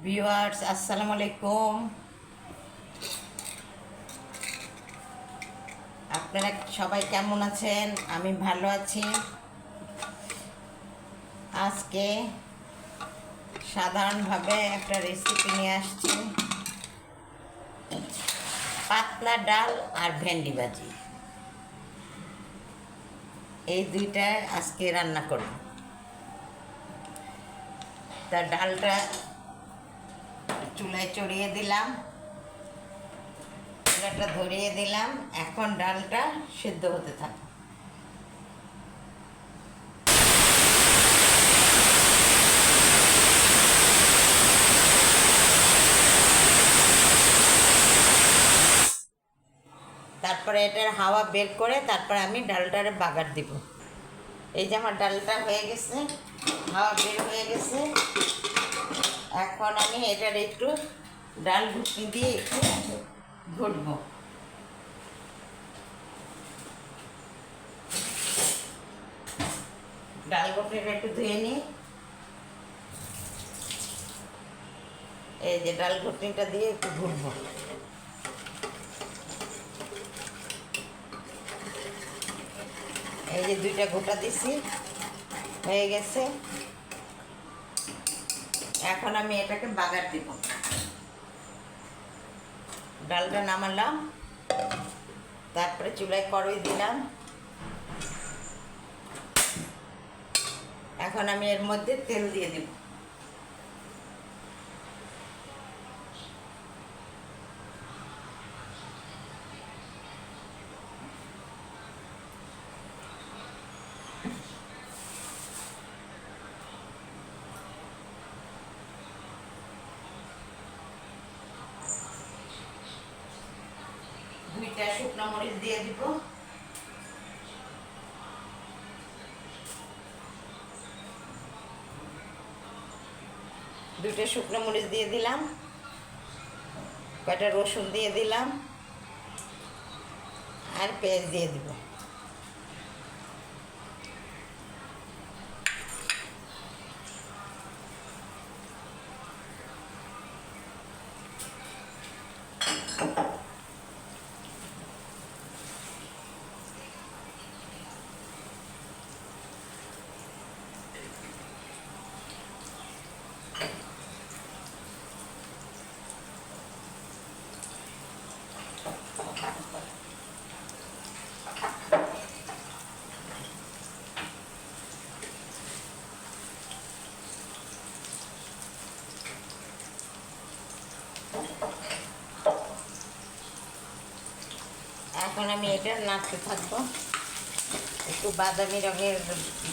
Viewers আসসালামু আলাইকুম। আপনারা সবাই কেমন আছেন? আমি ভালো আছি। আজকে সাধারণভাবে একটা রেসিপি নিয়ে আসছি, পাতলা ডাল আর ভেন্ডি ভাজি। এই দুইটা আজকে রান্না করব। তা ডালটা চুলায় চড়িয়ে দিলাম, চুলাটা ধরিয়ে দিলাম। এখন ডালটা সিদ্ধ হতে থাকে। তারপরে এটার হাওয়া বের করে তারপরে আমি ডালটারে বাগার দিব। এই যে আমার ডালটা হয়ে গেছে, হাওয়া বের হয়ে গেছে। এখন আমি এটার একটু ডাল ঘুটনি দিয়ে একটু ঘুটবো। ডাল ঘুটনিটা একটু ধুয়ে নিই। এই যে ডাল ঘুটনিটা দিয়ে একটু ঘুটবো। এই যে দুইটা গোটা দিছি, হয়ে গেছে। এখন আমি এটাকে বাগার দিব। ডালটা নামালাম, তারপরে চুলায় কড়াই দিলাম। এখন আমি এর মধ্যে তেল দিয়ে দিব। দুইটা শুকনো মরিচ দিয়ে দিব। দুইটা শুকনো মরিচ দিয়ে দিলাম, কয়টা রসুন দিয়ে দিলাম, আর পেঁয়াজ দিয়ে দিব। এখন আমি এটা নাড়তে থাকবো, একটু বাদামি রঙের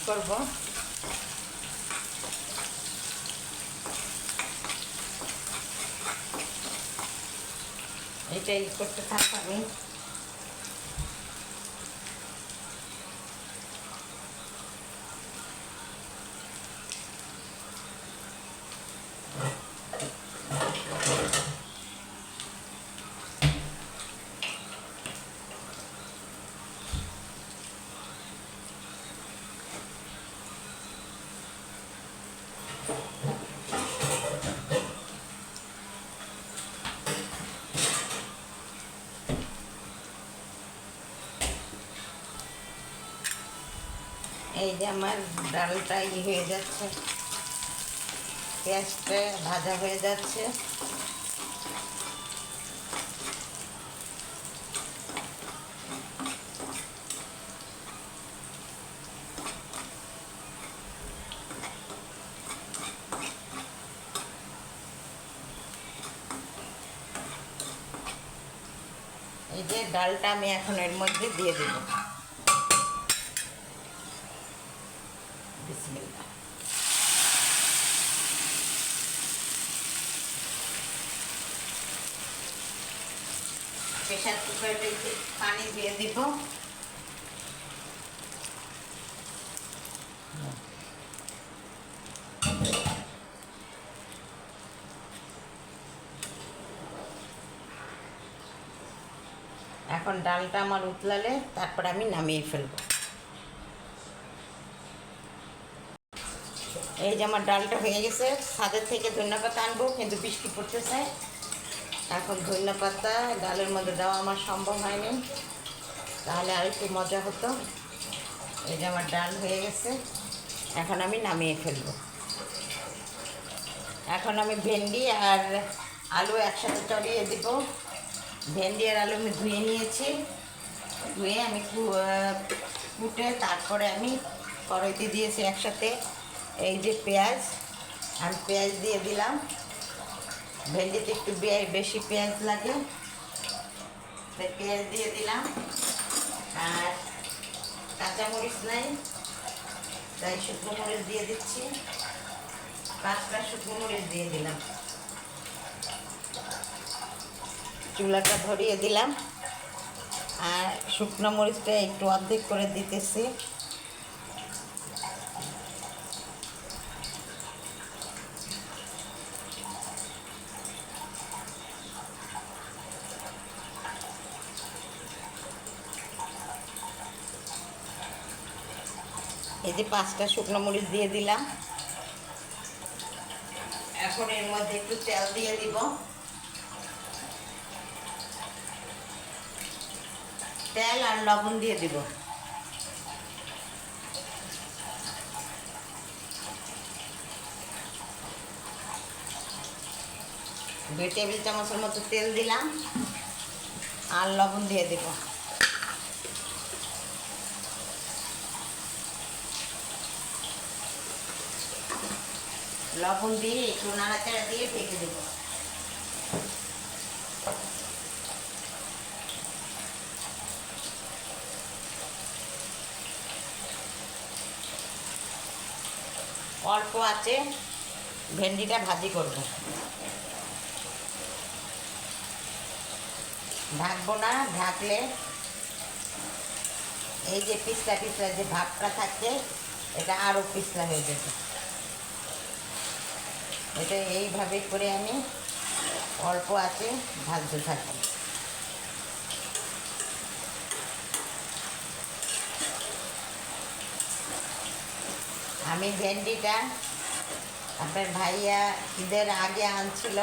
করব। এটাই করতে থাকবো আমি। এই যে আমার ডালটা হয়ে যাচ্ছে, পেঁয়াজটা ভাজা হয়ে যাচ্ছে। এই যে ডালটা আমি এখন এর মধ্যে দিয়ে দেব। বিসমিল্লাহ। প্রেশার কুকারে পানি দিয়ে দিব। এখন ডালটা আমার উতলালে তারপর আমি নামিয়ে ফেলব। এই যে আমার ডালটা হয়ে গেছে। ছাদের থেকে ধনেপাতা আনবো, কিন্তু বৃষ্টি পড়তেছে, এখন ধনেপাতা ডালের মধ্যে দেওয়া আমার সম্ভব হয়নি, তাহলে আর একটু মজা হতো। এই যে আমার ডাল হয়ে গেছে, এখন আমি নামিয়ে ফেলবো। এখন আমি ভেন্ডি আর আলু একসাথে চড়িয়ে দিব। ভেন্ডি আর আলু আমি ধুয়ে নিয়েছি, ধুয়ে আমি কুটে তারপরে আমি কড়াইতে দিয়েছি একসাথে। এই যে পেঁয়াজ, আমি পেঁয়াজ দিয়ে দিলাম। ভেন্ডিতে একটু বেশি পেঁয়াজ লাগে, তাই পেঁয়াজ দিয়ে দিলাম। আর কাঁচামরিচ নাই, তাই শুকনো মরিচ দিয়ে দিচ্ছি। 5টা শুকনো মরিচ দিয়ে দিলাম। চুলাটা ধরিয়ে দিলাম, আর শুকনো মরিচটা একটু অর্ধেক করে দিতেছি। এই যে 5টা শুকনো মরিচ দিয়ে দিলাম। এখন এর মধ্যে একটু তেল দিয়ে দিব। তেল আর লবণ দিয়ে দিব। 2 টেবিল চামচের মতো তেল দিলাম, আর লবণ দিয়ে দেব। লবণ দিয়ে একটু নাড়াচাড়া দিয়ে ঢেকে দেব। অল্প আছে ভেন্ডিটা ভাজি করব, ঢাকবো না। ঢাকলে এই যে পিছলা পিছলা যে ভাবটা থাকে, এটা আরও পিছলা হয়ে যাবে। এটা এইভাবে করে আমি অল্প আছে ভাজতে থাকি। আমি ভেন্ডিটা আপনার ভাইয়া ঈদের আগে আনছিল,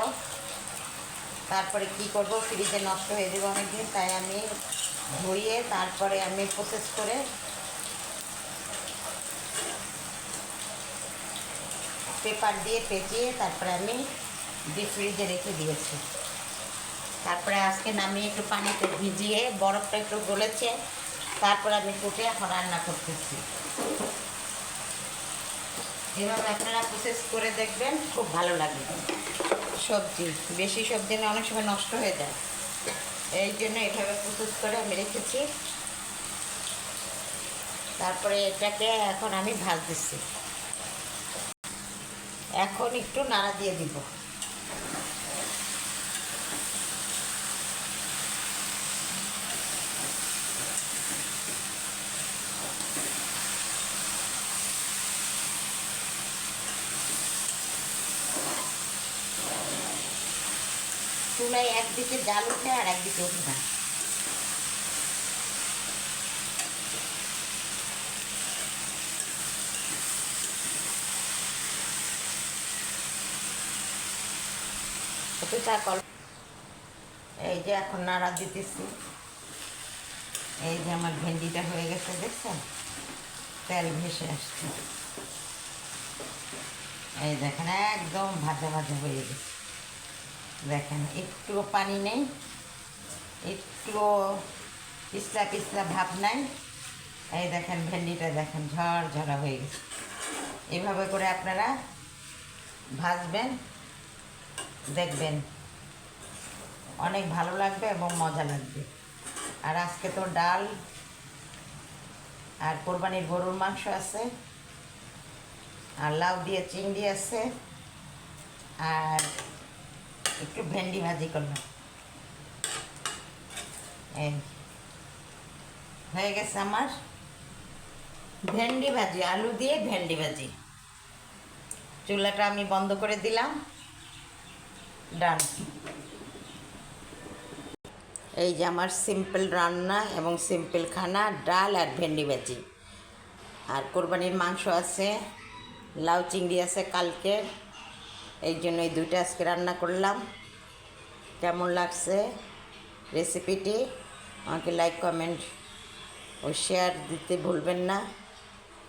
তারপরে কি করব, ফ্রিজে নষ্ট হয়ে যাবে অনেকদিন, তাই আমি ধুয়ে তারপরে আমি প্রসেস করে পেপার দিয়ে পেঁচিয়ে তারপরে আমি ডিপ ফ্রিজে রেখে দিয়েছি। তারপরে আজকে নামিয়ে একটু পানিতে ভিজিয়ে, বরফটা একটু গলেছে, তারপরে আমি কুটে এখন রান্না করতেছি। এভাবে আপনারা প্রসেস করে দেখবেন, খুব ভালো লাগবে। সবজি বেশি সবজি না, অনেক সময় নষ্ট হয়ে যায়, এই জন্য এভাবে প্রসেস করে আমি রেখেছি। তারপরে এটাকে এখন আমি ভাজতেছি। এখন একটু নাড়া দিয়ে দিব। চুলায় একদিকে জাল উঠে আর একদিকে উঠে না। এই যে এখন নাড়া দিতেছি। এই যে আমার ভেন্ডিটা হয়ে গেছে, দেখছেন তেল ভেসে আসছে। এই দেখেন একদম ভাজা ভাজা হয়ে গেছে। দেখেন একটুও পানি নেই, একটুও পিছলা পিছলা ভাব নাই। এই দেখেন ভেন্ডিটা দেখেন ঝরঝরা হয়ে গেছে। এভাবে করে আপনারা ভাজবেন, দেখবেন অনেক ভালো লাগবে এবং মজা লাগবে। আর আজকে তো ডাল আর কোরবানির গরুর মাংস আছে, আর লাউ দিয়ে চিংড়ি আছে, আর একটু ভেন্ডি ভাজি করলাম। এই হয়ে গেছে আমার ভেন্ডি ভাজি, আলু দিয়ে ভেন্ডি ভাজি। চুলাটা আমি বন্ধ করে দিলাম। ডান। এই যে আমার সিম্পল রান্না এবং সিম্পল খানা, ডাল আর ভেন্ডি ভাজি। আর কোরবানির মাংস আছে, লাউ চিংড়ি আছে কালকে, এই জন্য এই দুইটা আজকে রান্না করলাম। কেমন লাগছে রেসিপিটি আমাকে লাইক কমেন্ট ও শেয়ার দিতে ভুলবেন না,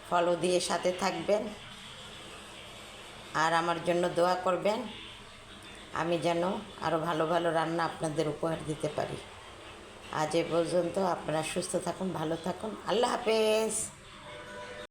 ফলো দিয়ে সাথে থাকবেন আর আমার জন্য দোয়া করবেন, আমি যেন আরও ভালো ভালো রান্না আপনাদের উপহার দিতে পারি। আজ এ পর্যন্ত, আপনারা সুস্থ থাকুন, ভালো থাকুন, আল্লাহ হাফেজ।